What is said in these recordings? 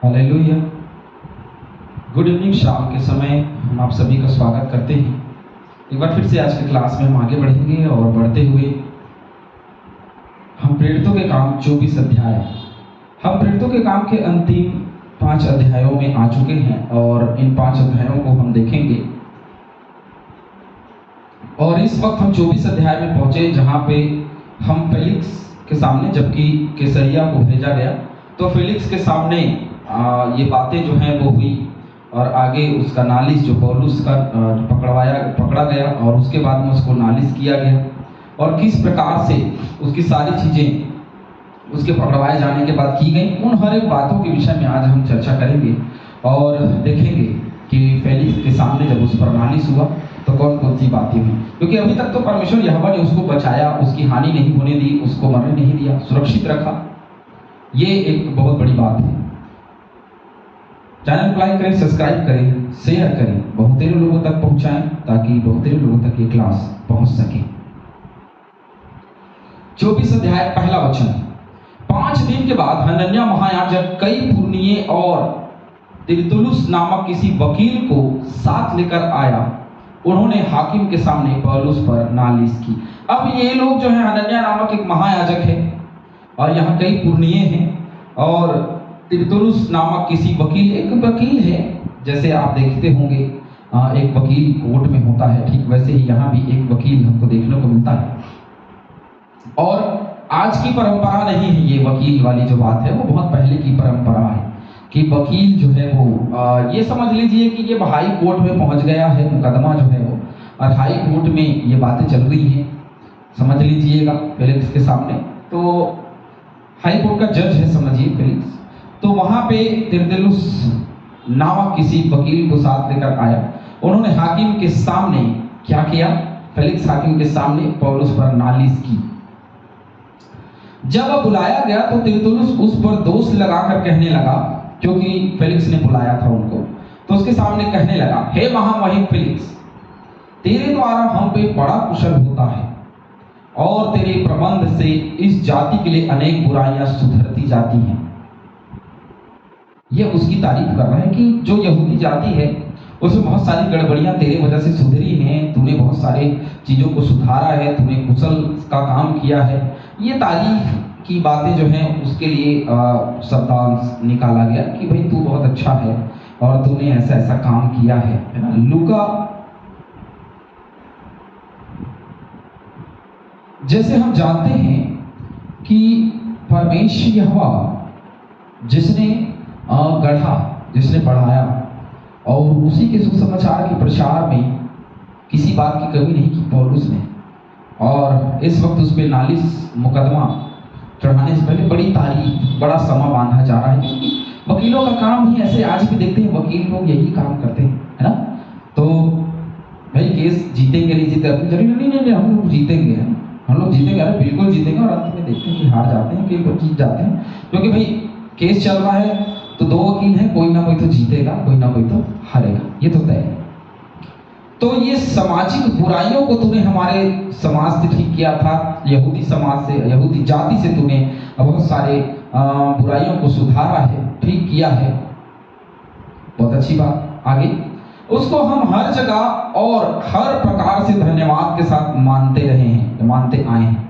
Hallelujah. Good evening. शाम के समय हम आप सभी का स्वागत करते हैं। एक बार फिर से आज की क्लास में हम आगे बढ़ेंगे और बढ़ते हुए हम प्रेरितों के काम 24 अध्याय, हम प्रेरितों के काम के अंतिम 5 अध्यायों में आ चुके हैं और इन 5 अध्यायों को हम देखेंगे। और इस वक्त हम 24 अध्याय में पहुंचे जहां पे हम फेलिक्स के सामने, जबकि कैसरिया को भेजा गया, तो फेलिक्स के सामने ये बातें जो हैं वो हुई और आगे उसका नालिश जो पौलुस का पकड़ा गया और उसके बाद में उसको नालिश किया गया और किस प्रकार से उसकी सारी चीज़ें उसके पकड़वाए जाने के बाद की गई। उन हर एक बातों के विषय में आज हम चर्चा करेंगे और देखेंगे कि फेलिक्स के सामने जब उस पर नालिश हुआ तो कौन कौन सी बातें हुई, क्योंकि अभी तक तो परमेश्वर यहोवा ने उसको बचाया, उसकी हानि नहीं होने दी, उसको मरने नहीं दिया, सुरक्षित रखा। ये एक बहुत बड़ी बात है। चैनल को लाइक करें, सब्सक्राइब करें, शेयर करें, बहुतेरे लोगों तक पहुंचाएं ताकि बहुतेरे लोगों तक ये क्लास पहुंच सके। 24 अध्याय पहला वचन। 5 दिन के बाद हनन्याह महायाजक कई पुरनिये और तिरतुलुस नामक किसी वकील को साथ लेकर आया। उन्होंने हाकिम के सामने पौलुस पर नालिश की। अब ये लोग जो है, हनन्याह नामक एक महायाजक है और यहाँ कई पुरनिये हैं और तिरतुलुस नामक किसी वकील, एक वकील है, जैसे आप देखते होंगे एक वकील कोर्ट में होता है, ठीक वैसे ही यहाँ भी एक वकील हमको देखने को मिलता है। और आज की परंपरा नहीं है ये वकील वाली जो बात है, वो बहुत पहले की परंपरा है कि वकील जो है वो ये समझ लीजिए कि ये हाई कोर्ट में पहुंच गया है मुकदमा जो है वो, और हाई कोर्ट में ये बातें चल रही हैं, समझ लीजिएगा फेलिक्स के सामने। तो हाई कोर्ट का जज है समझिए फेलिक्स। तो वहां पे तिरतुलुस नामक किसी वकील को साथ लेकर आया। उन्होंने हाकिम के सामने क्या किया? फेलिक्स हाकिम के सामने पौलुस पर नालिश की। जब बुलाया गया तो तिरतुलुस उस पर दोष लगाकर कहने लगा, क्योंकि फेलिक्स ने बुलाया था उनको, तो उसके सामने कहने लगा, हे महामहिम फेलिक्स, तेरे द्वारा हम पे बड़ा कुशल होता है और तेरे प्रबंध से इस जाति के लिए अनेक बुराइयां सुधरती जाती हैं। यह उसकी तारीफ कर रहा है कि जो यहूदी जाति है उसमें बहुत सारी गड़बड़ियां तेरे वजह से सुधरी हैं, तूने बहुत सारे चीजों को सुधारा है, तूने कुशल का काम किया है। ये तारीफ की बातें जो हैं उसके लिए शब्दांश निकाला गया कि भाई तू बहुत अच्छा है और तूने ऐसा ऐसा काम किया है ना। लूका, जैसे हम जानते हैं कि परमेश्वर यहोवा जिसने गढ़ा, जिसने बढ़ाया और उसी के सुसमाचार के प्रचार में किसी बात की कमी नहीं की पौलुस ने। और इस वक्त उस पर नालिश मुकदमा चढ़ाने से पहले बड़ी तारीफ, बड़ा समा बांधा जा रहा है, क्योंकि वकीलों का काम ही ऐसे आज भी देखते हैं वकील लोग यही काम करते हैं, है ना। तो भाई केस जीतेंगे नहीं जीते, नहीं हम लोग जीतेंगे, हम लोग जीतेंगे, अरे बिल्कुल जीतेंगे, और अंत में देखते हैं कि हार जाते हैं, कई बार जीत जाते हैं, क्योंकि भाई केस चल रहा है तो 2 वकील हैं, कोई ना कोई तो जीतेगा, कोई ना कोई तो हारेगा, ये तो तय है। तो ये सामाजिक बुराइयों को तूने हमारे समाज से ठीक किया था, यहूदी समाज से, यहूदी जाति से तूने बहुत सारे बुराइयों को सुधारा है, ठीक किया है, बहुत अच्छी बात। आगे, उसको हम हर जगह और हर प्रकार से धन्यवाद के साथ मानते रहे हैं, मानते आए हैं।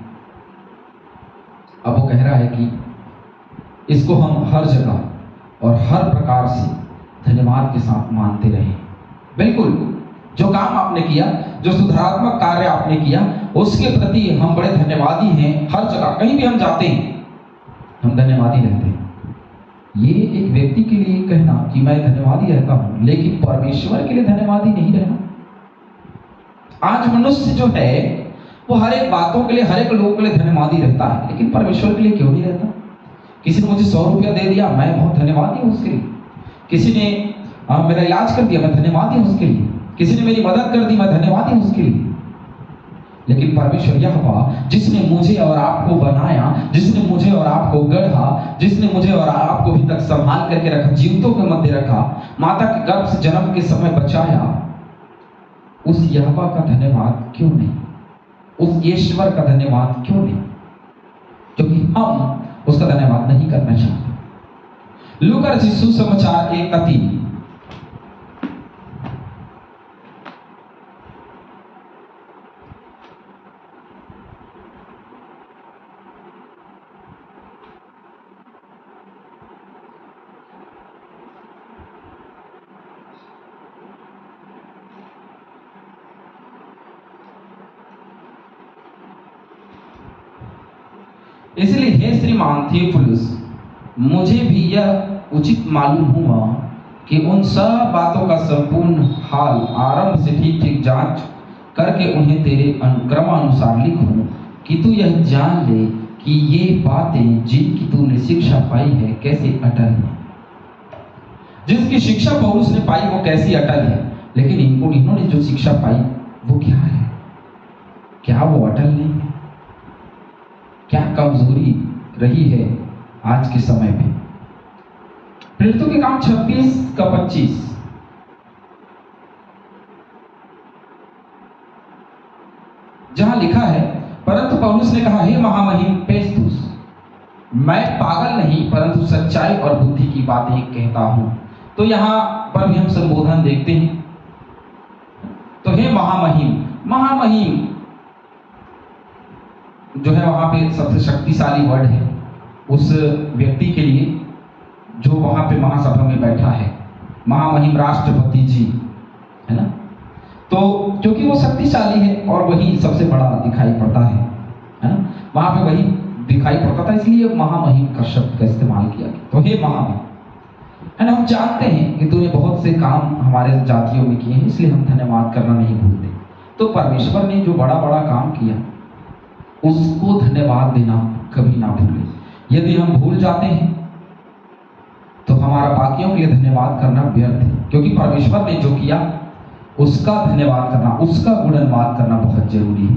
अब वो कह रहा है कि इसको हम हर जगह और हर प्रकार से धन्यवाद के साथ मानते रहे। बिल्कुल, जो काम आपने किया, जो सुधारात्मक कार्य आपने किया, उसके प्रति हम बड़े धन्यवादी हैं। हर जगह कहीं भी हम जाते हैं हम धन्यवादी रहते हैं। ये एक व्यक्ति के लिए कहना कि मैं धन्यवादी रहता हूं, लेकिन परमेश्वर के लिए धन्यवादी नहीं रहना। आज मनुष्य जो है वो हर एक बातों के लिए, हर एक लोगों के लिए धन्यवादी रहता है, लेकिन परमेश्वर के लिए क्यों नहीं रहता? किसी ने मुझे 100 रुपया दे दिया, मैं बहुत धन्यवादी हूँ उसके लिए। किसी ने मेरा इलाज कर दिया, मैं धन्यवादी हूँ उसके लिए। किसी ने मेरी मदद कर दी, मैं धन्यवादी हूँ उसके लिए। लेकिन परमेश्वर यहोवा जिसने मुझे और आपको बनाया, जिसने मुझे और आपको गढ़ा, जिसने मुझे और आपको अभी तक संभाल करके रखा, जीवितों के मध्य रखा, माता के गर्भ से जन्म के समय बचाया, उस यहोवा का धन्यवाद क्यों नहीं? उस ईश्वर का धन्यवाद क्यों नहीं? क्योंकि हम उसका धन्यवाद नहीं करना चाहते। लूका रचित सुसमाचार 1:3। इसलिए हे श्रीमान थियोफिलुस, मुझे भी यह उचित मालूम हुआ कि उन सब बातों का संपूर्ण हाल आरंभ से ठीक ठीक जांच करके उन्हें तेरे क्रमानुसार लिखूं, कि तू यह जान ले कि ये बातें जिनकी तूने शिक्षा पाई है कैसे अटल है। जिसकी शिक्षा पौलुस ने पाई वो कैसी अटल है, लेकिन इन्होंने जो शिक्षा पाई वो क्या है? क्या वो अटल नहीं है? क्या कमजोरी रही है आज के समय में? प्रेरितों के काम 26:25। जहां लिखा है, परंतु पौलुस ने कहा, हे महामहिम फेस्तुस, मैं पागल नहीं परंतु सच्चाई और बुद्धि की बातें कहता हूं। तो यहां पर भी हम संबोधन देखते हैं। तो हे महामहिम, महामहिम जो है वहां पे सबसे शक्तिशाली वर्ड है उस व्यक्ति के लिए जो वहां पे महासभा में बैठा है। महामहिम राष्ट्रपति जी, है ना? तो क्योंकि वो शक्तिशाली है और वही सबसे बड़ा दिखाई पड़ता है ना? वहां पे वही दिखाई पड़ता था, इसलिए महामहिम का शब्द का इस्तेमाल किया गया। तो हे महामहिम, है ना? हम जानते हैं कि तूने बहुत से काम हमारे जातियों में किए हैं, इसलिए हम धन्यवाद करना नहीं भूलते। तो परमेश्वर ने जो बड़ा बड़ा काम किया उसको धन्यवाद देना कभी ना भूलें। यदि हम भूल जाते हैं तो हमारा बाकियों के लिए धन्यवाद करना व्यर्थ है, क्योंकि परमेश्वर ने जो किया उसका धन्यवाद करना, उसका गुणगान करना बहुत जरूरी है।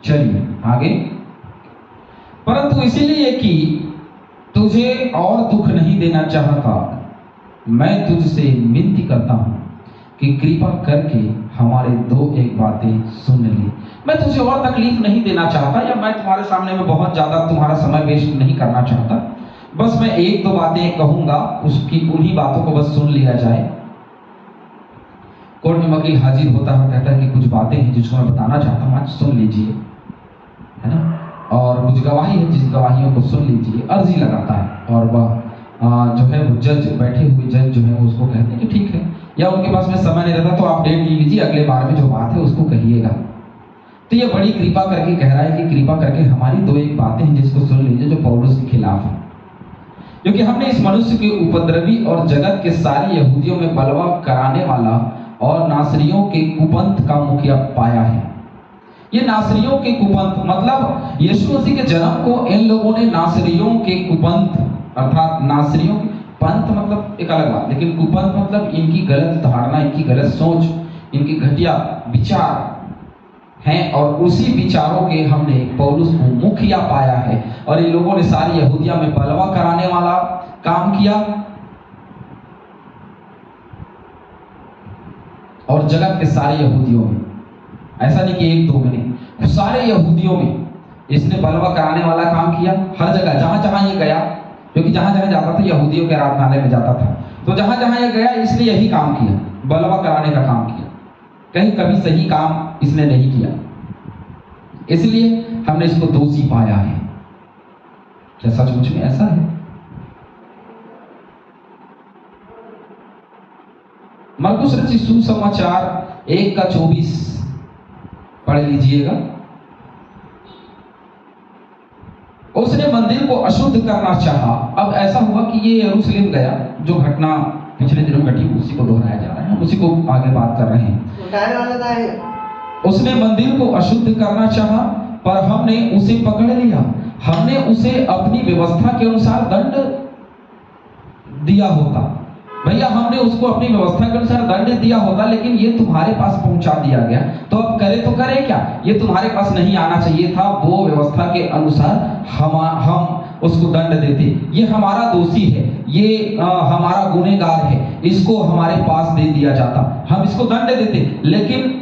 चलिए आगे। परंतु इसीलिए कि तुझे और दुख नहीं देना चाहता, मैं तुझसे विनती करता हूं कि कृपा करके हमारे दो एक बातें सुन ले। मैं तुझे और तकलीफ नहीं देना चाहता, या मैं तुम्हारे सामने में बहुत ज्यादा तुम्हारा समय वेस्ट नहीं करना चाहता। बस मैं एक दो बातें कहूंगा, उसकी उन्हीं बातों को बस सुन लिया जाए। कोर्ट में वकील हाजिर होता है, कहता है कि कुछ बातें हैं जिसको मैं बताना चाहता हूं, आज सुन लीजिए, है ना? और कुछ गवाही है जिस गवाहियों को सुन लीजिए, अर्जी लगाता है। और वह जो है वो जज, बैठे हुए जज जो है उसको कहते हैं कि ठीक है, या उनके पास में समय नहीं रहता तो आप डेट ले लीजिए, अगले बार में जो बात है उसको कहिएगा। तो ये बड़ी कृपा करके कह रहा है कि कृपा करके हमारी दो एक बातें हैं जिसको सुन लीजिए जो पौलुस के खिलाफ है। क्योंकि हमने इस मनुष्य के उपद्रवी और जगत के सारे यहूदियों में बलवा कराने वाला और नासरियों के कुपंथ का मुखिया पाया है। ये नासरियों के कुपंथ मतलब यीशु मसीह के जन्म को इन लोगों ने नासरियों के कुपंथ, अर्थात नासरियों के पंथ मतलब एक अलग बात, लेकिन कुपंथ मतलब इनकी गलत धारणा, इनकी गलत सोच, इनकी घटिया विचार हैं, और उसी विचारों के हमने पौलुस को मुखिया पाया है। और इन लोगों ने सारी यहूदिया में बलवा कराने वाला काम किया और जगत के सारे यहूदियों में, ऐसा नहीं कि एक दो में नहीं, सारे यहूदियों में इसने बलवा कराने वाला काम किया। हर जगह जहां जहां ये गया, क्योंकि जहां जहां जाता था यहूदियों के आराधनालय में जाता था, तो जहां जहां ये गया इसने यही काम किया, बलवा कराने का काम किया। कहीं कभी सही काम इसने नहीं किया, इसलिए हमने इसको दोषी पाया है। क्या सचमुच में ऐसा है? मरकुस रचित सुसमाचार 1:24 पढ़ लीजिएगा। उसने मंदिर को अशुद्ध करना चाहा। अब ऐसा हुआ कि ये यरूशलेम गया, जो घटना पिछले दिनों घटी उसी को दोहराया जा रहा है, उसी को आगे बात कर रहे हैं। उसने मंदिर को अशुद्ध करना चाहा, पर हमने उसे पकड़ लिया। हमने उसे अपनी व्यवस्था के अनुसार दंड दिया होता। भैया हमने उसको अपनी व्यवस्था के अनुसार दंड दिया होता, लेकिन ये तुम्हारे पास पहुंचा दिया गया, तो अब करे तो करे क्या? ये तुम्हारे पास नहीं आना चाहिए था। वो व्यवस्था के अनुसार हम उसको दंड देते। ये हमारा दोषी है, ये हमारा गुनहगार है, इसको हमारे पास दे दिया जाता, हम इसको दंड देते। लेकिन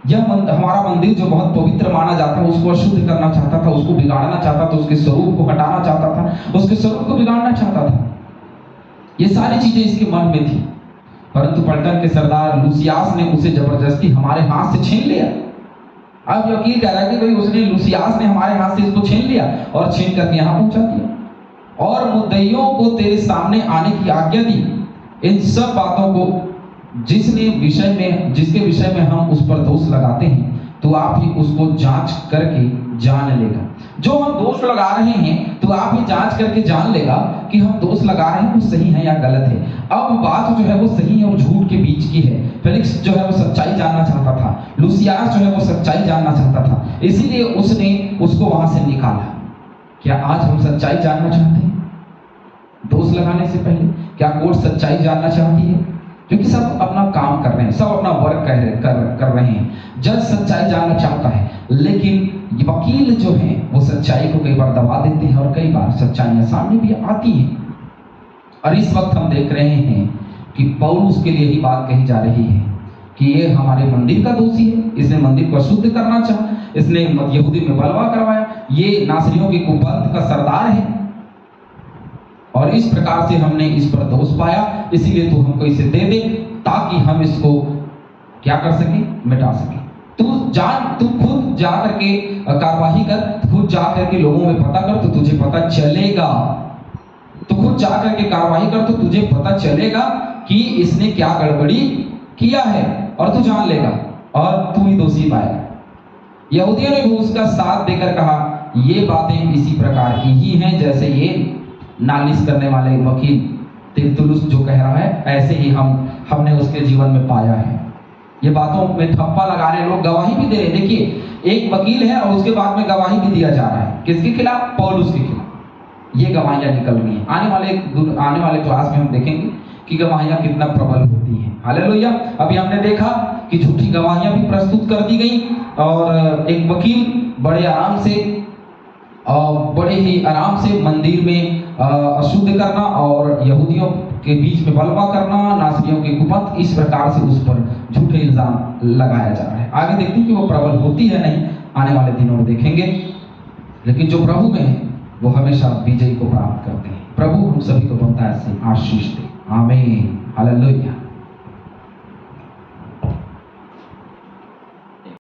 हमारा मंदिर जो बहुत पवित्र माना जाता है उसको अशुद्ध करना चाहता था, उसको बिगाड़ना चाहता था, उसके स्वरूप को हटाना चाहता था, उसके स्वरूप को बिगाड़ना चाहता था। ये सारी चीजें इसके मन में थी। परंतु पलटन के सरदार लूसियास ने उसे जबरदस्ती हमारे हाथ से छीन लिया। अब वकील कह रहा है कि भाई उसने लूसियास ने हमारे हाथ से इसको छीन लिया और छीन करके यहाँ पहुंचा दिया और मुद्दइयों को तेरे सामने आने की आज्ञा दी। इन सब बातों को जिसके विषय में हम उस पर दोष लगाते हैं, तो आप ही उसको जांच करके जान लेगा। जो हम दोष लगा रहे हैं तो आप ही जांच करके जान लेगा कि हम दोष लगा रहे हैं वो सही है या गलत है। अब बात जो है वो सही है और झूठ के बीच की है। फेलिक्स जो है वो सच्चाई जानना चाहता था, लूसियास जो है वो सच्चाई जानना चाहता था, इसीलिए उसने उसको वहां से निकाला। क्या आज हम सच्चाई जानना चाहते हैं? दोष लगाने से पहले क्या कोर्ट सच्चाई जानना चाहती है? क्योंकि सब अपना काम कर रहे हैं, सब अपना वर्क कर रहे हैं। जज सच्चाई जानना चाहता है, लेकिन वकील जो है वो सच्चाई को कई बार दबा देते हैं और कई बार सच्चाइयां सामने भी आती हैं। और इस वक्त हम देख रहे हैं कि पौलुस के लिए ही बात कही जा रही है कि ये हमारे मंदिर का दोषी है, इसने मंदिर को अशुद्ध करना चाहा, इसने यहूदी में बलवा करवाया, ये नासरियों के कुपंथ का सरदार है और इस प्रकार से हमने इस पर दोष पाया, इसीलिए तू हमको इसे दे दे ताकि हम इसको क्या कर सके, मिटा सके। तू खुद जा करके कार्यवाही कर, खुद जा करके लोगों में पता कर तो तुझे पता चलेगा। तो खुद जा करके कार्यवाही कर तो तुझे पता चलेगा कि इसने क्या गड़बड़ी किया है और तू जान लेगा और तू ही दोषी पाएगा। यहूदियों ने भी उसका साथ देकर कहा, ये बातें इसी प्रकार की ही हैं जैसे ये नालिश करने वाले वकील तिरतुलुस जो कह रहा है, ऐसे ही हमने उसके जीवन में पाया है। ये बातों में ठप्पा लगाने लोग गवाही भी दे रहे हैं। देखिए, एक वकील है और उसके बाद में गवाही भी दिया जा रहा है, किसके खिलाफ? पौलुस के खिलाफ। ये गवाहियां निकल रही हैं। आने वाले क्लास में हम देखेंगे कि गवाहियां कितना प्रबल होती हैं। हालेलुया। अभी हमने देखा कि झूठी गवाहियां भी प्रस्तुत कर दी गई और एक वकील बड़े ही आराम से मंदिर में अशुद्ध करना और यहूदियों के बीच में बलवा करना, नासरियों के कुपंथ, इस प्रकार से उस पर झूठे इल्जाम लगाया जा रहा है। आगे देखते हैं कि वो प्रबल होती है नहीं, आने वाले दिनों में देखेंगे। लेकिन जो प्रभु में है वो हमेशा विजय को प्राप्त करते हैं। प्रभु हम सभी को बहुतायत से आशीष दे। आमीन। हालेलुया।